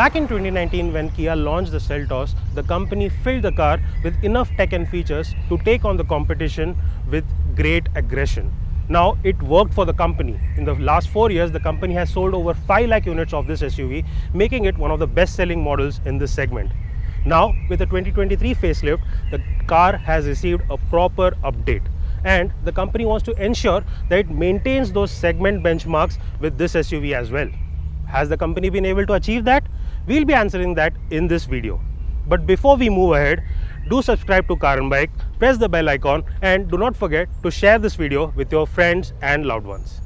Back in 2019, when Kia launched the Seltos, the company filled the car with enough tech and features to take on the competition with great aggression. Now, it worked for the company. In the last 4 years, the company has sold over 5 lakh units of this SUV, making it one of the best-selling models in this segment. Now, with the 2023 facelift, the car has received a proper update, and the company wants to ensure that it maintains those segment benchmarks with this SUV as well. Has the company been able to achieve that? We'll be answering that in this video. But before we move ahead, do subscribe to Car and Bike, press the bell icon, and do not forget to share this video with your friends and loved ones.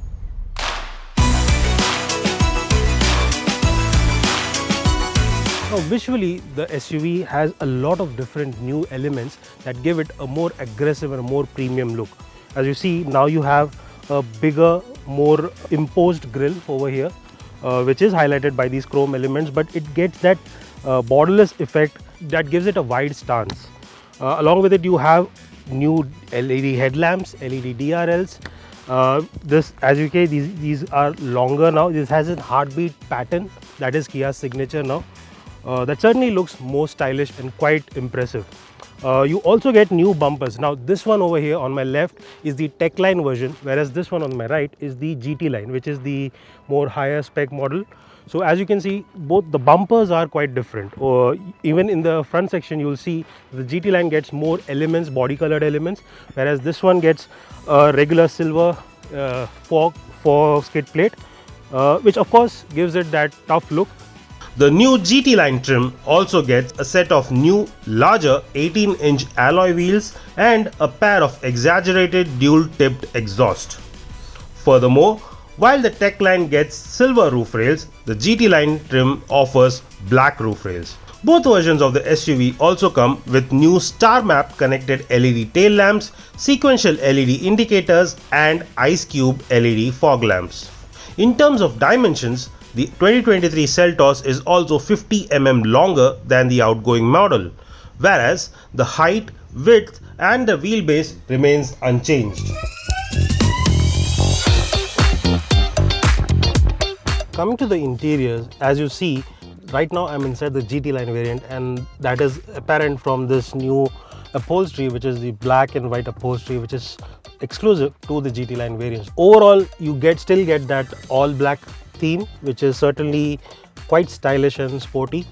Now, visually, the SUV has a lot of different new elements that give it a more aggressive and a more premium look. As you see, now you have a bigger, more imposed grille over here, which is highlighted by these chrome elements, but it gets that borderless effect that gives it a wide stance. Along with it, you have new LED headlamps, LED DRLs. This, as you can, these are longer now. This has a heartbeat pattern that is Kia's signature now. That certainly looks more stylish and quite impressive. You also get new bumpers. Now, this one over here on my left is the TechLine version, whereas this one on my right is the GTLine, which is the more higher spec model. So as you can see, both the bumpers are quite different. Even in the front section, you'll see the GTLine gets more elements, body colored elements, whereas this one gets a regular silver fork skid plate, which of course gives it that tough look. The new GT line trim also gets a set of new larger 18-inch alloy wheels and a pair of exaggerated dual-tipped exhaust. Furthermore, while the TechLine gets silver roof rails, the GT line trim offers black roof rails. Both versions of the SUV also come with new star map connected LED tail lamps, sequential LED indicators and ice cube LED fog lamps. In terms of dimensions, the 2023 Seltos is also 50 mm longer than the outgoing model, whereas the height, width and the wheelbase remains unchanged. Coming to the interiors, as you see, right now I'm inside the GT line variant, and that is apparent from this new upholstery, which is the black and white upholstery, which is exclusive to the GT line variants. Overall, you still get that all black theme, which is certainly quite stylish and sporty.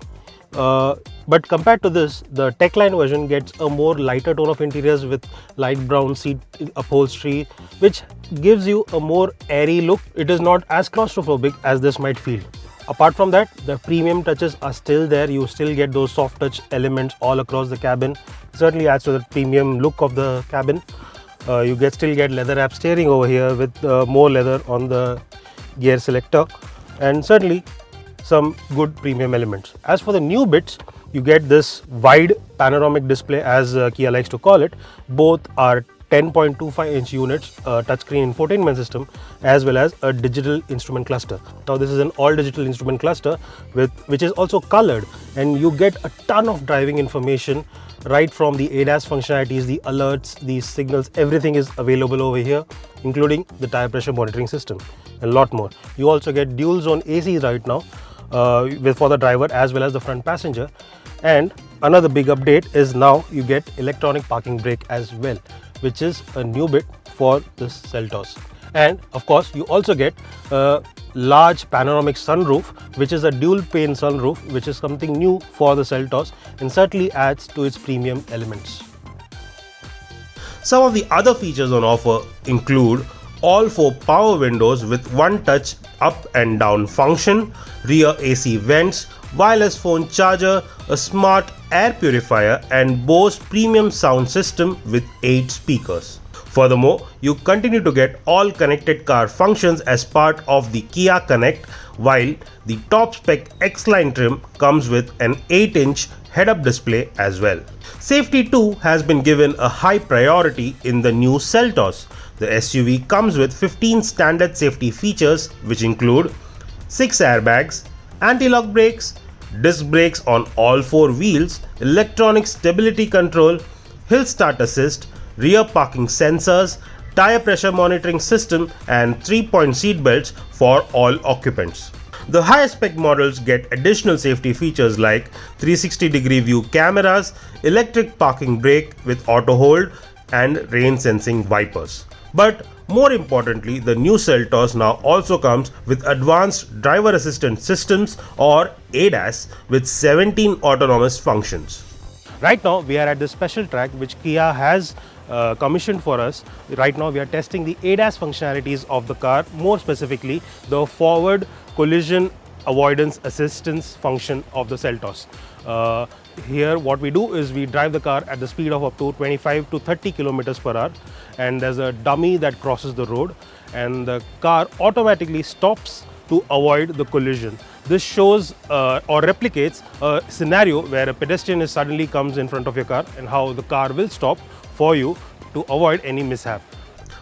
But compared to this, the TechLine version gets a more lighter tone of interiors with light brown seat upholstery, which gives you a more airy look. It is not as claustrophobic as this might feel. Apart from that, the premium touches are still there. You still get those soft touch elements all across the cabin. It certainly adds to the premium look of the cabin. You still get leather wrap steering over here with more leather on the gear selector, and certainly some good premium elements. As for the new bits, you get this wide panoramic display, as Kia likes to call it. Both are 10.25-inch units, touchscreen infotainment system, as well as a digital instrument cluster. Now, this is an all-digital instrument cluster which is also colored, and you get a ton of driving information right from the ADAS functionalities, the alerts, the signals. Everything is available over here, including the tire pressure monitoring system, and a lot more. You also get dual zone AC right now for the driver as well as the front passenger. And another big update is now you get electronic parking brake as well, which is a new bit for this Seltos. And of course, you also get a large panoramic sunroof, which is a dual pane sunroof, which is something new for the Seltos and certainly adds to its premium elements. Some of the other features on offer include all 4 power windows with one-touch up and down function, rear AC vents, wireless phone charger, a smart air purifier and Bose premium sound system with 8 speakers. Furthermore, you continue to get all connected car functions as part of the Kia Connect, while the top spec XLine trim comes with an 8-inch head-up display as well. Safety too has been given a high priority in the new Seltos. The SUV comes with 15 standard safety features, which include 6 airbags, anti-lock brakes, disc brakes on all 4 wheels, electronic stability control, hill start assist, rear parking sensors, tire pressure monitoring system and 3-point seat belts for all occupants. The higher spec models get additional safety features like 360-degree view cameras, electric parking brake with auto hold, and rain sensing wipers. But more importantly, the new Seltos now also comes with advanced driver assistance systems or ADAS with 17 autonomous functions. Right now we are at this special track which Kia has commissioned for us. Right now we are testing the ADAS functionalities of the car, more specifically the forward collision avoidance assistance function of the Seltos. Here what we do is we drive the car at the speed of up to 25 to 30 kilometers per hour, and there's a dummy that crosses the road and the car automatically stops to avoid the collision. This shows or replicates a scenario where a pedestrian suddenly comes in front of your car and how the car will stop for you to avoid any mishap.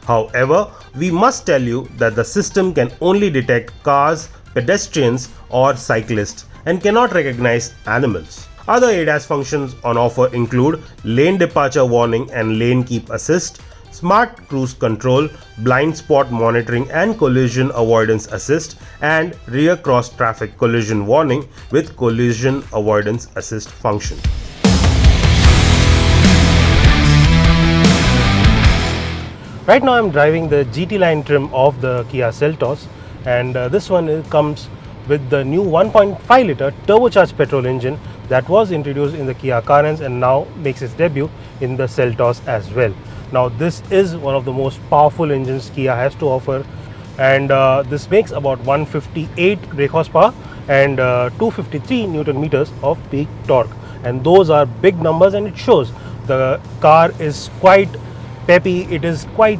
However, we must tell you that the system can only detect cars, pedestrians or cyclists and cannot recognize animals. Other ADAS functions on offer include lane departure warning and lane keep assist, smart cruise control, blind spot monitoring and collision avoidance assist, and rear cross traffic collision warning with collision avoidance assist function. Right now I'm driving the GTLine trim of the Kia Seltos, and this one comes with the new 1.5 litre turbocharged petrol engine that was introduced in the Kia Carens and now makes its debut in the Seltos as well. Now this is one of the most powerful engines Kia has to offer, and this makes about 158 brake horsepower and 253 Newton meters of peak torque, and those are big numbers and it shows. The car is quite peppy, it is quite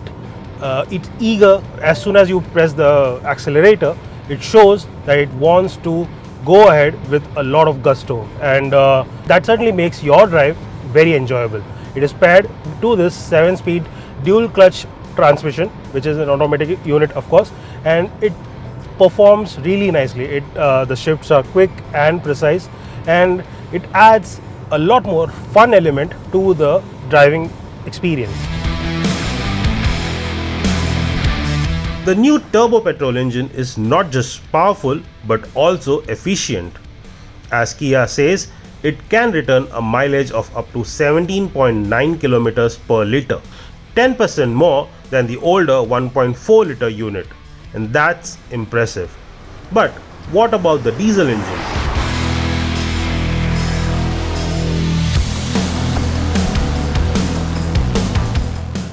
it's eager. As soon as you press the accelerator, it shows that it wants to go ahead with a lot of gusto, and that certainly makes your drive very enjoyable. It is paired to this 7-speed dual clutch transmission, which is an automatic unit of course, and it performs really nicely. The shifts are quick and precise, and it adds a lot more fun element to the driving experience. The new turbo petrol engine is not just powerful but also efficient. As Kia says, it can return a mileage of up to 17.9 kilometers per litre, 10% more than the older 1.4 litre unit, and that's impressive. But what about the diesel engine?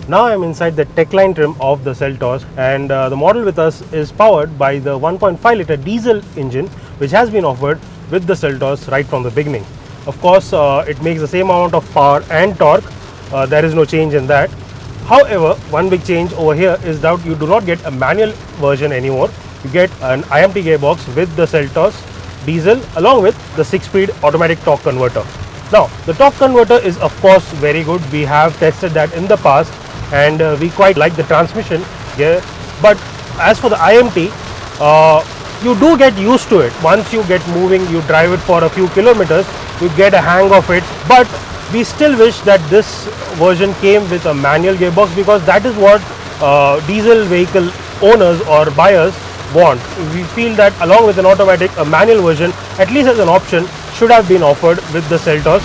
Now I am inside the TechLine trim of the Seltos, and the model with us is powered by the 1.5 litre diesel engine which has been offered with the Seltos right from the beginning. Of course, it makes the same amount of power and torque, there is no change in that. However, one big change over here is that you do not get a manual version anymore. You get an IMT gearbox with the Seltos diesel along with the 6-speed automatic torque converter. Now, the torque converter is of course very good. We have tested that in the past, and we quite like the transmission here. But as for the IMT, you do get used to it. Once you get moving, you drive it for a few kilometers, you get a hang of it. But we still wish that this version came with a manual gearbox, because that is what diesel vehicle owners or buyers want. We feel that along with an automatic, a manual version, at least as an option, should have been offered with the Seltos.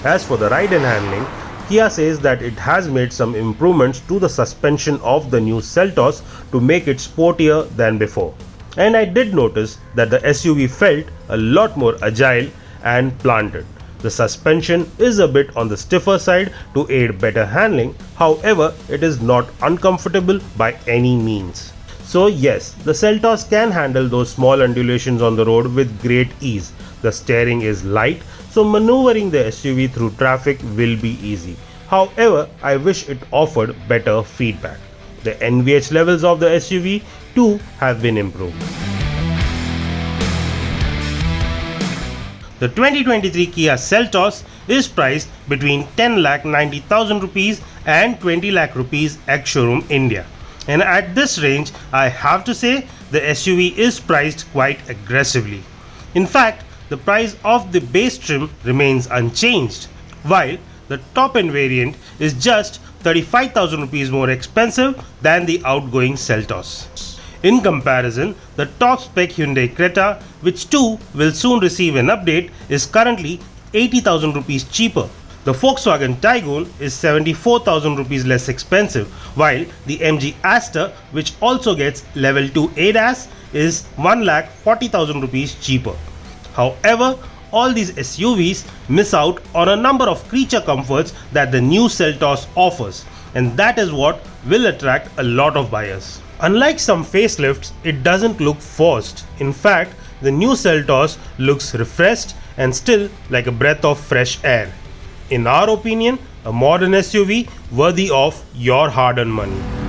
As for the ride and handling, Kia says that it has made some improvements to the suspension of the new Seltos to make it sportier than before. And I did notice that the SUV felt a lot more agile and planted. The suspension is a bit on the stiffer side to aid better handling, however, it is not uncomfortable by any means. So yes, the Seltos can handle those small undulations on the road with great ease. The steering is light, so maneuvering the SUV through traffic will be easy. However, I wish it offered better feedback. The NVH levels of the SUV too have been improved. The 2023 Kia Seltos is priced between 10,90,000 rupees and 20 lakh rupees ex-showroom India. And at this range, I have to say the SUV is priced quite aggressively. In fact, the price of the base trim remains unchanged, while the top end variant is just 35,000 rupees more expensive than the outgoing Seltos. In comparison, the top spec Hyundai Creta, which too will soon receive an update, is currently 80,000 rupees cheaper. The Volkswagen Tiguan is 74,000 rupees less expensive, while the MG Aster, which also gets level 2 ADAS, is 1,40,000 rupees cheaper. However, all these SUVs miss out on a number of creature comforts that the new Seltos offers, and that is what will attract a lot of buyers. Unlike some facelifts, it doesn't look forced. In fact, the new Seltos looks refreshed and still like a breath of fresh air. In our opinion, a modern SUV worthy of your hard-earned money.